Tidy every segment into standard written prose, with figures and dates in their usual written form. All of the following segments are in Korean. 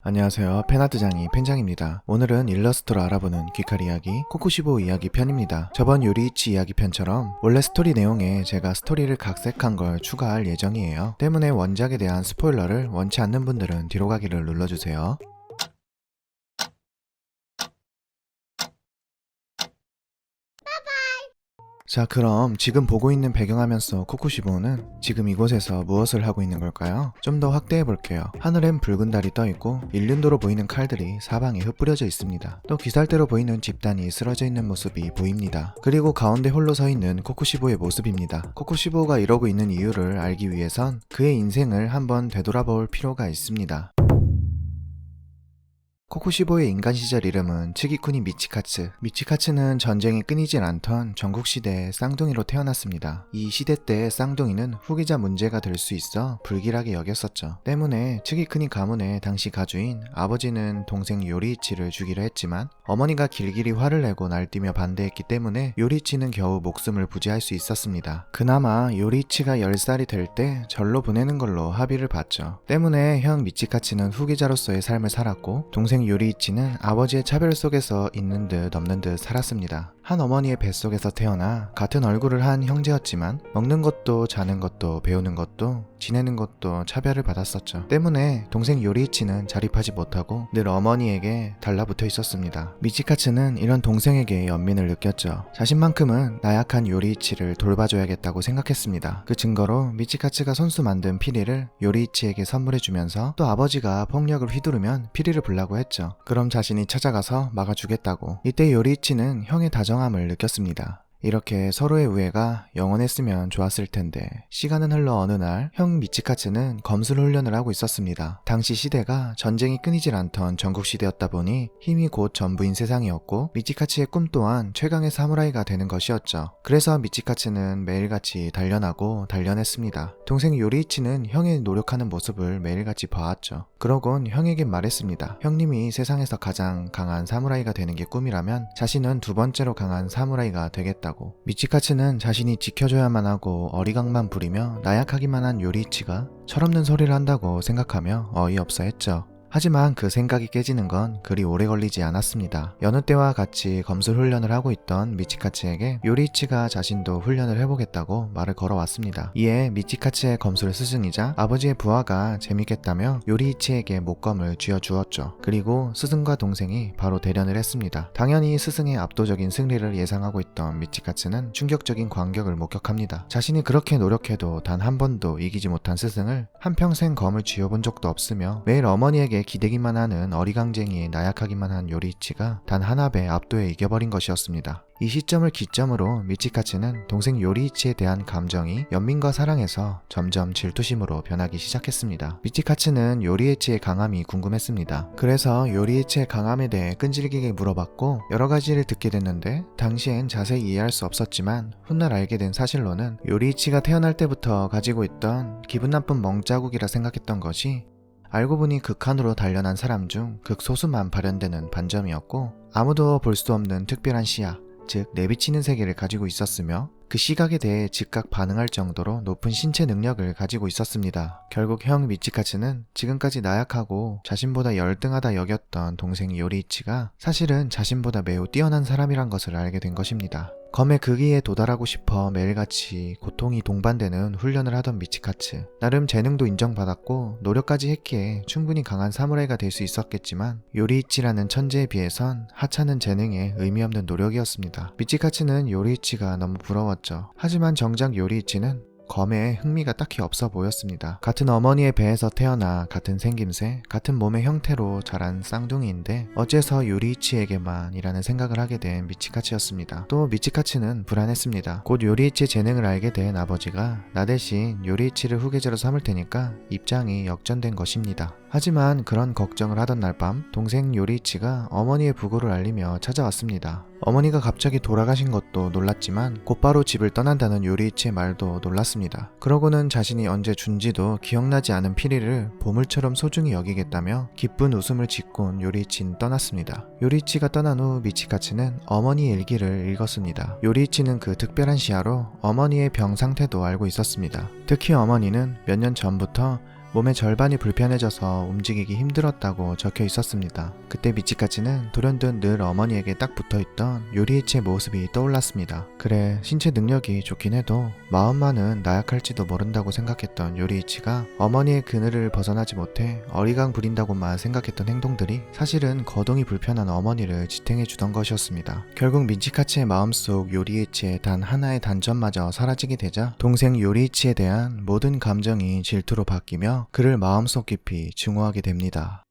안녕하세요. 팬아트장이 팬장입니다. 오늘은 일러스트로 알아보는 귀칼 이야기 코코시보 이야기 편입니다. 저번 요리이치 이야기 편처럼 원래 스토리 내용에 제가 스토리를 각색한 걸 추가할 예정이에요. 때문에 원작에 대한 스포일러를 원치 않는 분들은 뒤로 가기를 눌러주세요. 자, 그럼 지금 보고 있는 배경화면 속 코코시보는 지금 이곳에서 무엇을 하고 있는 걸까요? 좀 더 확대해 볼게요. 하늘엔 붉은 달이 떠 있고 일륜도로 보이는 칼들이 사방에 흩뿌려져 있습니다. 또 귀살대로 보이는 집단이 쓰러져 있는 모습이 보입니다. 그리고 가운데 홀로 서 있는 코코시보의 모습입니다. 코코시보가 이러고 있는 이유를 알기 위해선 그의 인생을 한번 되돌아볼 필요가 있습니다. 코코시보의 인간 시절 이름은 츠기쿠니 미치카츠. 미치카츠는 전쟁이 끊이질 않던 전국시대의 쌍둥이로 태어났습니다. 이 시대 때 쌍둥이는 후계자 문제가 될 수 있어 불길하게 여겼었죠. 때문에 츠기쿠니 가문의 당시 가주인 아버지는 동생 요리이치를 죽이려 했지만 어머니가 길길이 화를 내고 날뛰며 반대했기 때문에 요리이치는 겨우 목숨을 부지할 수 있었습니다. 그나마 요리이치가 10살이 될 때 절로 보내는 걸로 합의를 봤죠. 때문에 형 미치카츠는 후계자로서의 삶을 살았고 동생 요리이치는 아버지의 차별 속에서 있는 듯 없는 듯 살았습니다. 한 어머니의 뱃속에서 태어나 같은 얼굴을 한 형제였지만 먹는 것도 자는 것도 배우는 것도 지내는 것도 차별을 받았었죠. 때문에 동생 요리이치는 자립하지 못하고 늘 어머니에게 달라붙어 있었습니다. 미치카츠는 이런 동생에게 연민을 느꼈죠. 자신만큼은 나약한 요리이치를 돌봐줘야겠다고 생각했습니다. 그 증거로 미치카츠가 손수 만든 피리를 요리이치에게 선물해주면서 또 아버지가 폭력을 휘두르면 피리를 불라고 했죠. 그럼 자신이 찾아가서 막아주겠다고. 이때 요리이치는 형의 다정함을 느꼈습니다. 이렇게 서로의 우애가 영원했으면 좋았을 텐데 시간은 흘러 어느 날 형 미치카츠는 검술 훈련을 하고 있었습니다. 당시 시대가 전쟁이 끊이질 않던 전국시대였다 보니 힘이 곧 전부인 세상이었고 미치카츠의 꿈 또한 최강의 사무라이가 되는 것이었죠. 그래서 미치카츠는 매일같이 단련하고 단련했습니다. 동생 요리이치는 형의 노력하는 모습을 매일같이 봐왔죠. 그러곤 형에게 말했습니다. 형님이 세상에서 가장 강한 사무라이가 되는 게 꿈이라면 자신은 두 번째로 강한 사무라이가 되겠다. 미치카츠는 자신이 지켜줘야만 하고 어리광만 부리며 나약하기만 한 요리이치가 철없는 소리를 한다고 생각하며 어이없어 했죠. 하지만 그 생각이 깨지는 건 그리 오래 걸리지 않았습니다. 여느 때와 같이 검술 훈련을 하고 있던 미치카츠에게 요리이치가 자신도 훈련을 해보겠다고 말을 걸어왔습니다. 이에 미치카츠의 검술 스승이자 아버지의 부하가 재밌겠다며 요리이치에게 목검을 쥐어주었죠. 그리고 스승과 동생이 바로 대련을 했습니다. 당연히 스승의 압도적인 승리를 예상하고 있던 미치카츠는 충격적인 광격을 목격합니다. 자신이 그렇게 노력해도 단 한 번도 이기지 못한 스승을 한평생 검을 쥐어본 적도 없으며 매일 어머니에게 기대기만 하는 어리광쟁이에 나약하기만 한 요리이치가 단 한 합에 압도해 이겨버린 것이었습니다. 이 시점을 기점으로 미치카츠는 동생 요리이치에 대한 감정이 연민과 사랑에서 점점 질투심으로 변하기 시작했습니다. 미치카츠는 요리이치의 강함이 궁금했습니다. 그래서 요리이치의 강함에 대해 끈질기게 물어봤고 여러 가지를 듣게 됐는데 당시엔 자세히 이해할 수 없었지만 훗날 알게 된 사실로는 요리이치가 태어날 때부터 가지고 있던 기분 나쁜 멍자국이라 생각했던 것이 알고 보니 극한으로 단련한 사람 중 극소수만 발현되는 반점이었고 아무도 볼 수 없는 특별한 시야, 즉 내비치는 세계를 가지고 있었으며 그 시각에 대해 즉각 반응할 정도로 높은 신체 능력을 가지고 있었습니다. 결국 형 미치카츠는 지금까지 나약하고 자신보다 열등하다 여겼던 동생 요리이치가 사실은 자신보다 매우 뛰어난 사람이란 것을 알게 된 것입니다. 검의 극위에 도달하고 싶어 매일같이 고통이 동반되는 훈련을 하던 미치카츠. 나름 재능도 인정받았고 노력까지 했기에 충분히 강한 사무라이가 될 수 있었겠지만 요리이치라는 천재에 비해선 하찮은 재능에 의미 없는 노력이었습니다. 미치카츠는 요리이치가 너무 부러웠죠. 하지만 정작 요리이치는 검에 흥미가 딱히 없어 보였습니다. 같은 어머니의 배에서 태어나 같은 생김새, 같은 몸의 형태로 자란 쌍둥이인데 어째서 요리이치에게만이라는 생각을 하게 된 미치카츠였습니다. 또 미치카츠는 불안했습니다. 곧 요리이치의 재능을 알게 된 아버지가 나 대신 요리이치를 후계자로 삼을 테니까 입장이 역전된 것입니다. 하지만 그런 걱정을 하던 날 밤 동생 요리이치가 어머니의 부고를 알리며 찾아왔습니다. 어머니가 갑자기 돌아가신 것도 놀랐지만 곧바로 집을 떠난다는 요리이치의 말도 놀랐습니다. 그러고는 자신이 언제 준지도 기억나지 않은 피리를 보물처럼 소중히 여기겠다며 기쁜 웃음을 짓곤 요리이치는 떠났습니다. 요리이치가 떠난 후 미치카츠는 어머니의 일기를 읽었습니다. 요리이치는 그 특별한 시야로 어머니의 병 상태도 알고 있었습니다. 특히 어머니는 몇 년 전부터 몸의 절반이 불편해져서 움직이기 힘들었다고 적혀 있었습니다. 그때 미치카츠는 돌연듯 늘 어머니에게 딱 붙어있던 요리이치의 모습이 떠올랐습니다. 그래, 신체 능력이 좋긴 해도 마음만은 나약할지도 모른다고 생각했던 요리이치가 어머니의 그늘을 벗어나지 못해 어리광 부린다고만 생각했던 행동들이 사실은 거동이 불편한 어머니를 지탱해주던 것이었습니다. 결국 미치카츠의 마음속 요리이치의 단 하나의 단점마저 사라지게 되자 동생 요리이치에 대한 모든 감정이 질투로 바뀌며 그를 마음속 깊이 증오하게 됩니다.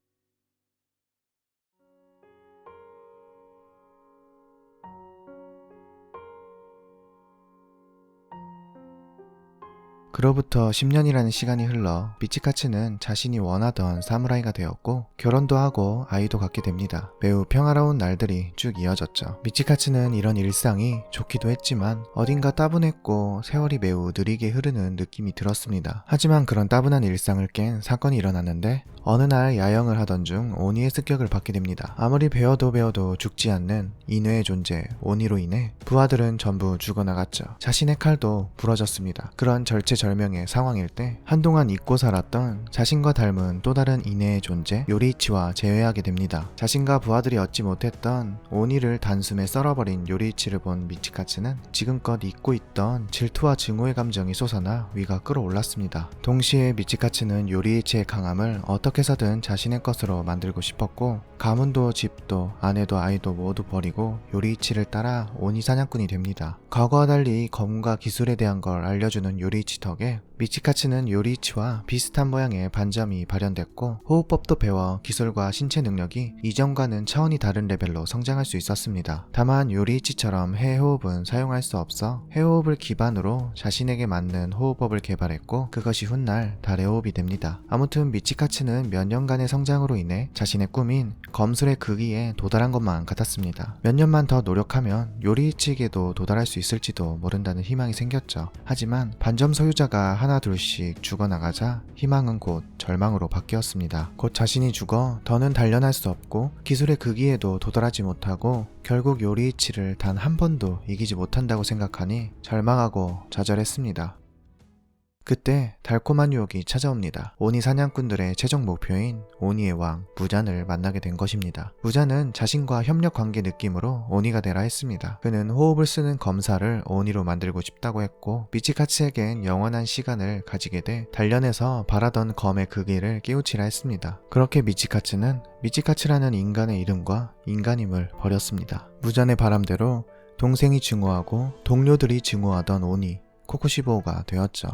그로부터 10년이라는 시간이 흘러 미치카츠는 자신이 원하던 사무라이가 되었고 결혼도 하고 아이도 갖게 됩니다. 매우 평화로운 날들이 쭉 이어졌죠. 미치카츠는 이런 일상이 좋기도 했지만 어딘가 따분했고 세월이 매우 느리게 흐르는 느낌이 들었습니다. 하지만 그런 따분한 일상을 깬 사건이 일어났는데 어느 날 야영을 하던 중 오니의 습격을 받게 됩니다. 아무리 배워도 죽지 않는 인외의 존재 오니로 인해 부하들은 전부 죽어나갔죠. 자신의 칼도 부러졌습니다. 그런 절체절명의 상황일 때 한동안 잊고 살았던 자신과 닮은 또 다른 인외의 존재 요리이치와 재회하게 됩니다. 자신과 부하들이 얻지 못했던 오니를 단숨에 썰어버린 요리이치를 본 미치카츠는 지금껏 잊고 있던 질투와 증오의 감정이 솟아나 위가 끓어올랐습니다. 동시에 미치카츠는 요리이치의 강함을 어떻게 해서든 자신의 것으로 만들고 싶었고 가문도 집도 아내도 아이도 모두 버리고 요리이치를 따라 오니 사냥꾼이 됩니다. 과거와 달리 검과 기술에 대한 걸 알려주는 요리이치 덕에 미치카츠는 요리이치와 비슷한 모양의 반점이 발현됐고 호흡법도 배워 기술과 신체 능력이 이전과는 차원이 다른 레벨로 성장할 수 있었습니다. 다만 요리이치처럼 해호흡은 사용할 수 없어 해호흡을 기반으로 자신에게 맞는 호흡법을 개발했고 그것이 훗날 달의 호흡이 됩니다. 아무튼 미치카츠는 몇 년간의 성장으로 인해 자신의 꿈인 검술의 극위에 도달한 것만 같았습니다. 몇 년만 더 노력하면 요리이치에게도 도달할 수 있을지도 모른다는 희망이 생겼죠. 하지만 반점 소유자가 하나 둘씩 죽어나가자 희망은 곧 절망으로 바뀌었습니다. 곧 자신이 죽어 더는 단련할 수 없고 기술의 극위에도 도달하지 못하고 결국 요리이치를 단 한 번도 이기지 못한다고 생각하니 절망하고 좌절했습니다. 그때 달콤한 유혹이 찾아옵니다. 오니 사냥꾼들의 최종 목표인 오니의 왕 무잔을 만나게 된 것입니다. 무잔은 자신과 협력 관계 느낌으로 오니가 되라 했습니다. 그는 호흡을 쓰는 검사를 오니로 만들고 싶다고 했고 미치카츠에겐 영원한 시간을 가지게 돼 단련해서 바라던 검의 극위를 깨우치라 했습니다. 그렇게 미치카츠는 미치카츠라는 인간의 이름과 인간임을 버렸습니다. 무잔의 바람대로 동생이 증오하고 동료들이 증오하던 오니 코코시보우가 되었죠.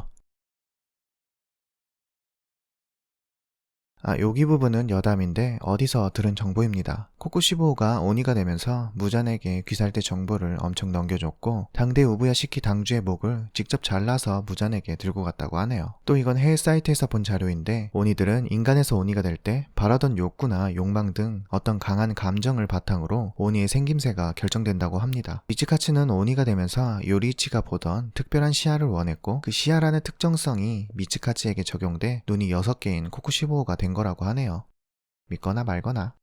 여기 부분은 여담인데 어디서 들은 정보입니다. 코코시보우가 오니가 되면서 무잔에게 귀살대 정보를 엄청 넘겨줬고 당대 우부야시키 당주의 목을 직접 잘라서 무잔에게 들고 갔다고 하네요. 또 이건 해외 사이트에서 본 자료인데 오니들은 인간에서 오니가 될 때 바라던 욕구나 욕망 등 어떤 강한 감정을 바탕으로 오니의 생김새가 결정된다고 합니다. 미치카츠는 오니가 되면서 요리이치가 보던 특별한 시야를 원했고 그 시야라는 특정성이 미치카츠에게 적용돼 눈이 6개인 코코시보우가 된 거라고 하네요. 믿거나 말거나.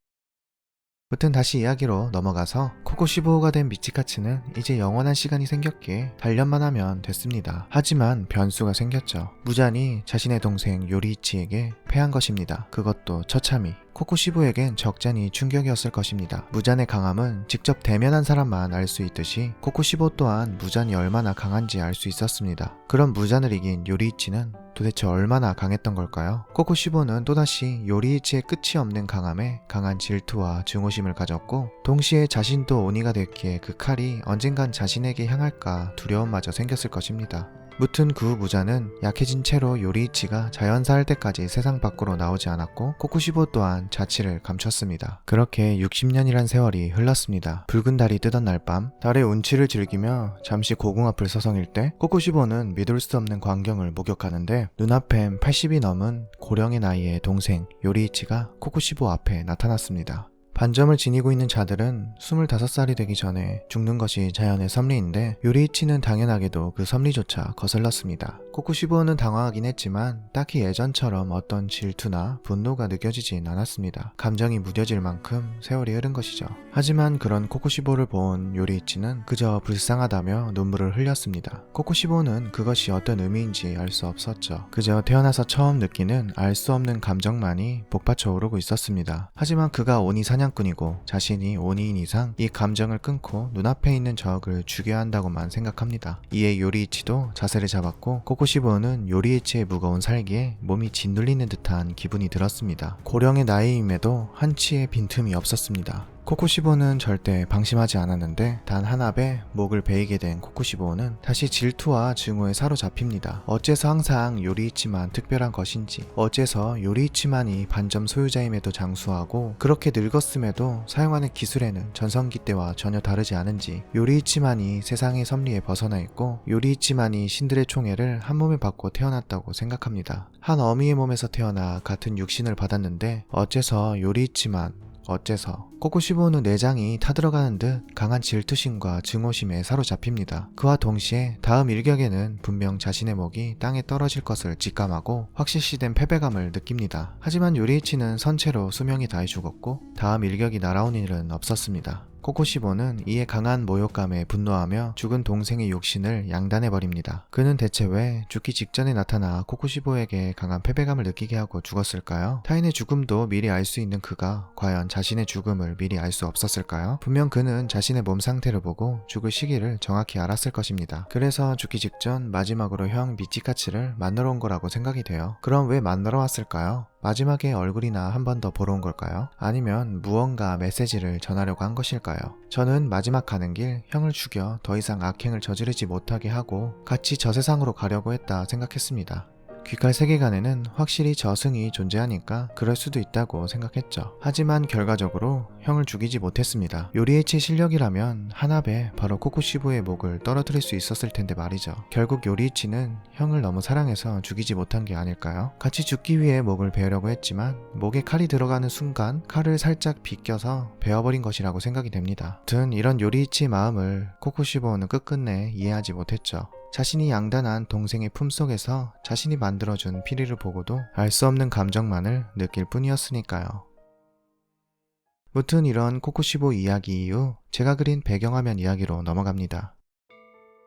무튼 다시 이야기로 넘어가서 코코시보우가 된 미치카츠는 이제 영원한 시간이 생겼기에 단련만 하면 됐습니다. 하지만 변수가 생겼죠. 무잔이 자신의 동생 요리이치에게 패한 것입니다. 그것도 처참히. 코코시보에겐 적잖이 충격이었을 것입니다. 무잔의 강함은 직접 대면한 사람만 알 수 있듯이 코코시보 또한 무잔이 얼마나 강한지 알 수 있었습니다. 그런 무잔을 이긴 요리이치는 도대체 얼마나 강했던 걸까요? 코코시보는 또다시 요리이치의 끝이 없는 강함에 강한 질투와 증오심을 가졌고 동시에 자신도 오니가 됐기에 그 칼이 언젠간 자신에게 향할까 두려움마저 생겼을 것입니다. 무튼 그 무자는 약해진 채로 요리이치가 자연사할 때까지 세상 밖으로 나오지 않았고 코코시보 또한 자취를 감췄습니다. 그렇게 60년이란 세월이 흘렀습니다. 붉은 달이 뜨던 날 밤 달의 운치를 즐기며 잠시 고궁앞을 서성일 때 코코시보는 믿을 수 없는 광경을 목격하는데 눈앞엔 80이 넘은 고령의 나이의 동생 요리이치가 코코시보 앞에 나타났습니다. 반점을 지니고 있는 자들은 25살이 되기 전에 죽는 것이 자연의 섭리인데 요리이치는 당연하게도 그 섭리조차 거슬렀습니다. 코쿠시보는 당황하긴 했지만 딱히 예전처럼 어떤 질투나 분노가 느껴지진 않았습니다. 감정이 무뎌질 만큼 세월이 흐른 것이죠. 하지만 그런 코쿠시보를 본 요리이치는 그저 불쌍하다며 눈물을 흘렸습니다. 코쿠시보는 그것이 어떤 의미인지 알 수 없었죠. 그저 태어나서 처음 느끼는 알 수 없는 감정만이 복받쳐 오르고 있었습니다. 하지만 그가 오니 사냥꾼이고 자신이 오니인 이상 이 감정을 끊고 눈앞에 있는 적을 죽여야 한다고만 생각합니다. 이에 요리이치도 자세를 잡았고 코쿠시보는 요리이치의 무거운 살기에 몸이 짓눌리는 듯한 기분이 들었습니다. 고령의 나이임에도 한치의 빈틈이 없었습니다. 코쿠시보는 절대 방심하지 않았는데 단 한 합에 목을 베이게 된 코쿠시보는 다시 질투와 증오에 사로잡힙니다. 어째서 항상 요리이치만 특별한 것인지, 어째서 요리이치만이 반점 소유자임에도 장수하고 그렇게 늙었음에도 사용하는 기술에는 전성기 때와 전혀 다르지 않은지, 요리이치만이 세상의 섭리에 벗어나 있고 요리이치만이 신들의 총애를 한 몸에 받고 태어났다고 생각합니다. 한 어미의 몸에서 태어나 같은 육신을 받았는데 어째서 요리이치만, 어째서 코쿠시보는 내장이 타들어가는 듯 강한 질투심과 증오심에 사로잡힙니다. 그와 동시에 다음 일격에는 분명 자신의 목이 땅에 떨어질 것을 직감하고 확실시된 패배감을 느낍니다. 하지만 요리이치는 선체로 수명이 다해 죽었고 다음 일격이 날아온 일은 없었습니다. 코쿠시보는 이에 강한 모욕감에 분노하며 죽은 동생의 육신을 양단해버립니다. 그는 대체 왜 죽기 직전에 나타나 코쿠시보에게 강한 패배감을 느끼게 하고 죽었을까요? 타인의 죽음도 미리 알 수 있는 그가 과연 자신의 죽음을 미리 알 수 없었을까요? 분명 그는 자신의 몸 상태를 보고 죽을 시기를 정확히 알았을 것입니다. 그래서 죽기 직전 마지막으로 형 미치카츠를 만나러 온 거라고 생각이 돼요. 그럼 왜 만나러 왔을까요? 마지막에 얼굴이나 한 번 더 보러 온 걸까요? 아니면 무언가 메시지를 전하려고 한 것일까요? 저는 마지막 가는 길 형을 죽여 더 이상 악행을 저지르지 못하게 하고 같이 저 세상으로 가려고 했다 생각했습니다. 귀칼 세계관에는 확실히 저승이 존재하니까 그럴 수도 있다고 생각했죠. 하지만 결과적으로 형을 죽이지 못했습니다. 요리이치 실력이라면 한 합에 바로 코쿠시보의 목을 떨어뜨릴 수 있었을 텐데 말이죠. 결국 요리이치는 형을 너무 사랑해서 죽이지 못한 게 아닐까요? 같이 죽기 위해 목을 베으려고 했지만 목에 칼이 들어가는 순간 칼을 살짝 비껴서 베어버린 것이라고 생각이 됩니다. 아무튼 이런 요리이치의 마음을 코쿠시보는 끝끝내 이해하지 못했죠. 자신이 양단한 동생의 품속에서 자신이 만들어준 피리를 보고도 알 수 없는 감정만을 느낄 뿐이었으니까요. 무튼 이런 코쿠시보 이야기 이후 제가 그린 배경화면 이야기로 넘어갑니다.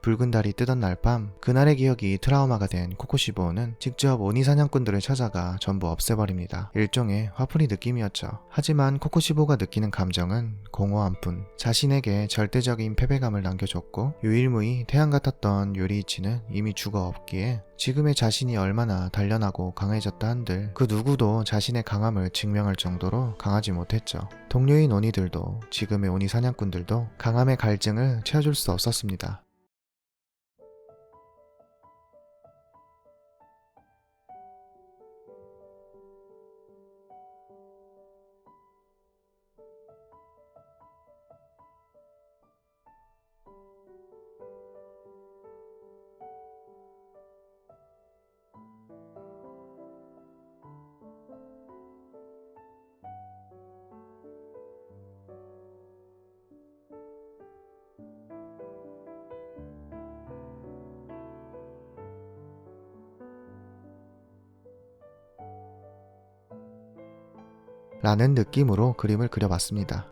붉은 달이 뜨던 날 밤, 그날의 기억이 트라우마가 된 코쿠시보는 직접 오니 사냥꾼들을 찾아가 전부 없애버립니다. 일종의 화풀이 느낌이었죠. 하지만 코쿠시보가 느끼는 감정은 공허한 뿐, 자신에게 절대적인 패배감을 남겨줬고 유일무이 태양 같았던 요리이치는 이미 죽어 없기에 지금의 자신이 얼마나 단련하고 강해졌다 한들 그 누구도 자신의 강함을 증명할 정도로 강하지 못했죠. 동료인 오니들도 지금의 오니 사냥꾼들도 강함의 갈증을 채워줄 수 없었습니다. 라는 느낌으로 그림을 그려봤습니다.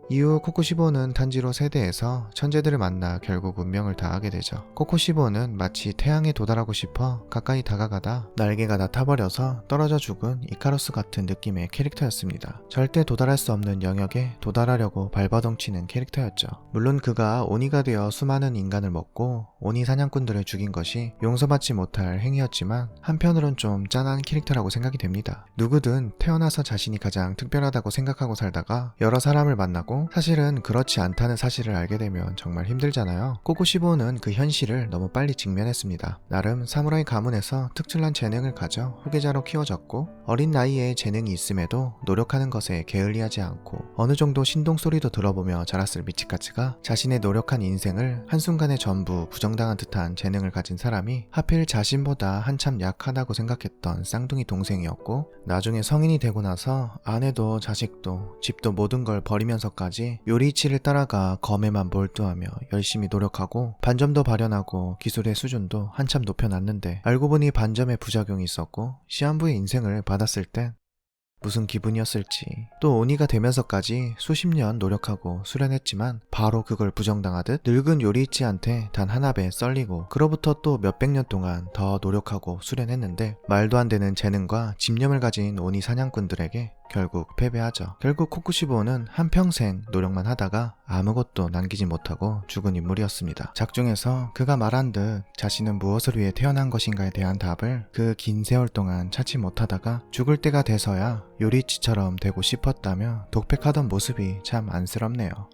이후 코쿠시보는 탄지로 세대에서 천재들을 만나 결국 운명을 다하게 되죠. 코쿠시보는 마치 태양에 도달하고 싶어 가까이 다가가다 날개가 다 타버려서 떨어져 죽은 이카루스 같은 느낌의 캐릭터였습니다. 절대 도달할 수 없는 영역에 도달하려고 발버둥치는 캐릭터였죠. 물론 그가 오니가 되어 수많은 인간을 먹고 오니 사냥꾼들을 죽인 것이 용서받지 못할 행위였지만 한편으론 좀 짠한 캐릭터라고 생각이 됩니다. 누구든 태어나서 자신이 가장 특별하다고 생각하고 살다가 여러 사람을 만나고 거고 사실은 그렇지 않다는 사실을 알게 되면 정말 힘들잖아요. 코코시보는 그 현실을 너무 빨리 직면했습니다. 나름 사무라이 가문에서 특출난 재능을 가져 후계자로 키워졌고 어린 나이에 재능이 있음에도 노력하는 것에 게을리하지 않고 어느 정도 신동 소리도 들어보며 자랐을 미치카츠가 자신의 노력한 인생을 한순간에 전부 부정당한 듯한 재능을 가진 사람이 하필 자신보다 한참 약하다고 생각했던 쌍둥이 동생이었고 나중에 성인이 되고 나서 아내도 자식도 집도 모든 걸 버리면서까지 요리치를 따라가 검에만 몰두하며 열심히 노력하고 반점도 발현하고 기술의 수준도 한참 높여놨는데 알고 보니 반점에 부작용이 있었고 시한부의 인생을 받았을 땐 무슨 기분이었을지. 또 오니가 되면서까지 수십 년 노력하고 수련했지만 바로 그걸 부정당하듯 늙은 요리이치한테 단 하나 배 썰리고 그로부터 또 몇백 년 동안 더 노력하고 수련했는데 말도 안 되는 재능과 집념을 가진 오니 사냥꾼들에게 결국 패배하죠. 결국 코쿠시보는 한평생 노력만 하다가 아무것도 남기지 못하고 죽은 인물이었습니다. 작중에서 그가 말한 듯 자신은 무엇을 위해 태어난 것인가에 대한 답을 그 긴 세월 동안 찾지 못하다가 죽을 때가 돼서야 요리치처럼 되고 싶었다며 독백하던 모습이 참 안쓰럽네요.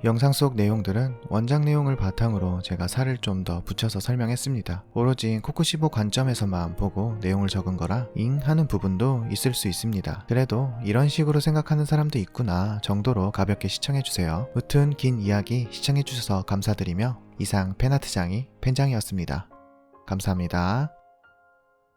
영상 속 내용들은 원작 내용을 바탕으로 제가 살을 좀 더 붙여서 설명했습니다. 오로지 코쿠시보 관점에서만 보고 내용을 적은 거라 잉 하는 부분도 있을 수 있습니다. 그래도 이런 식으로 생각하는 사람도 있구나 정도로 가볍게 시청해주세요. 무튼 긴 이야기 시청해주셔서 감사드리며 이상 팬아트장이 팬장이었습니다. 감사합니다.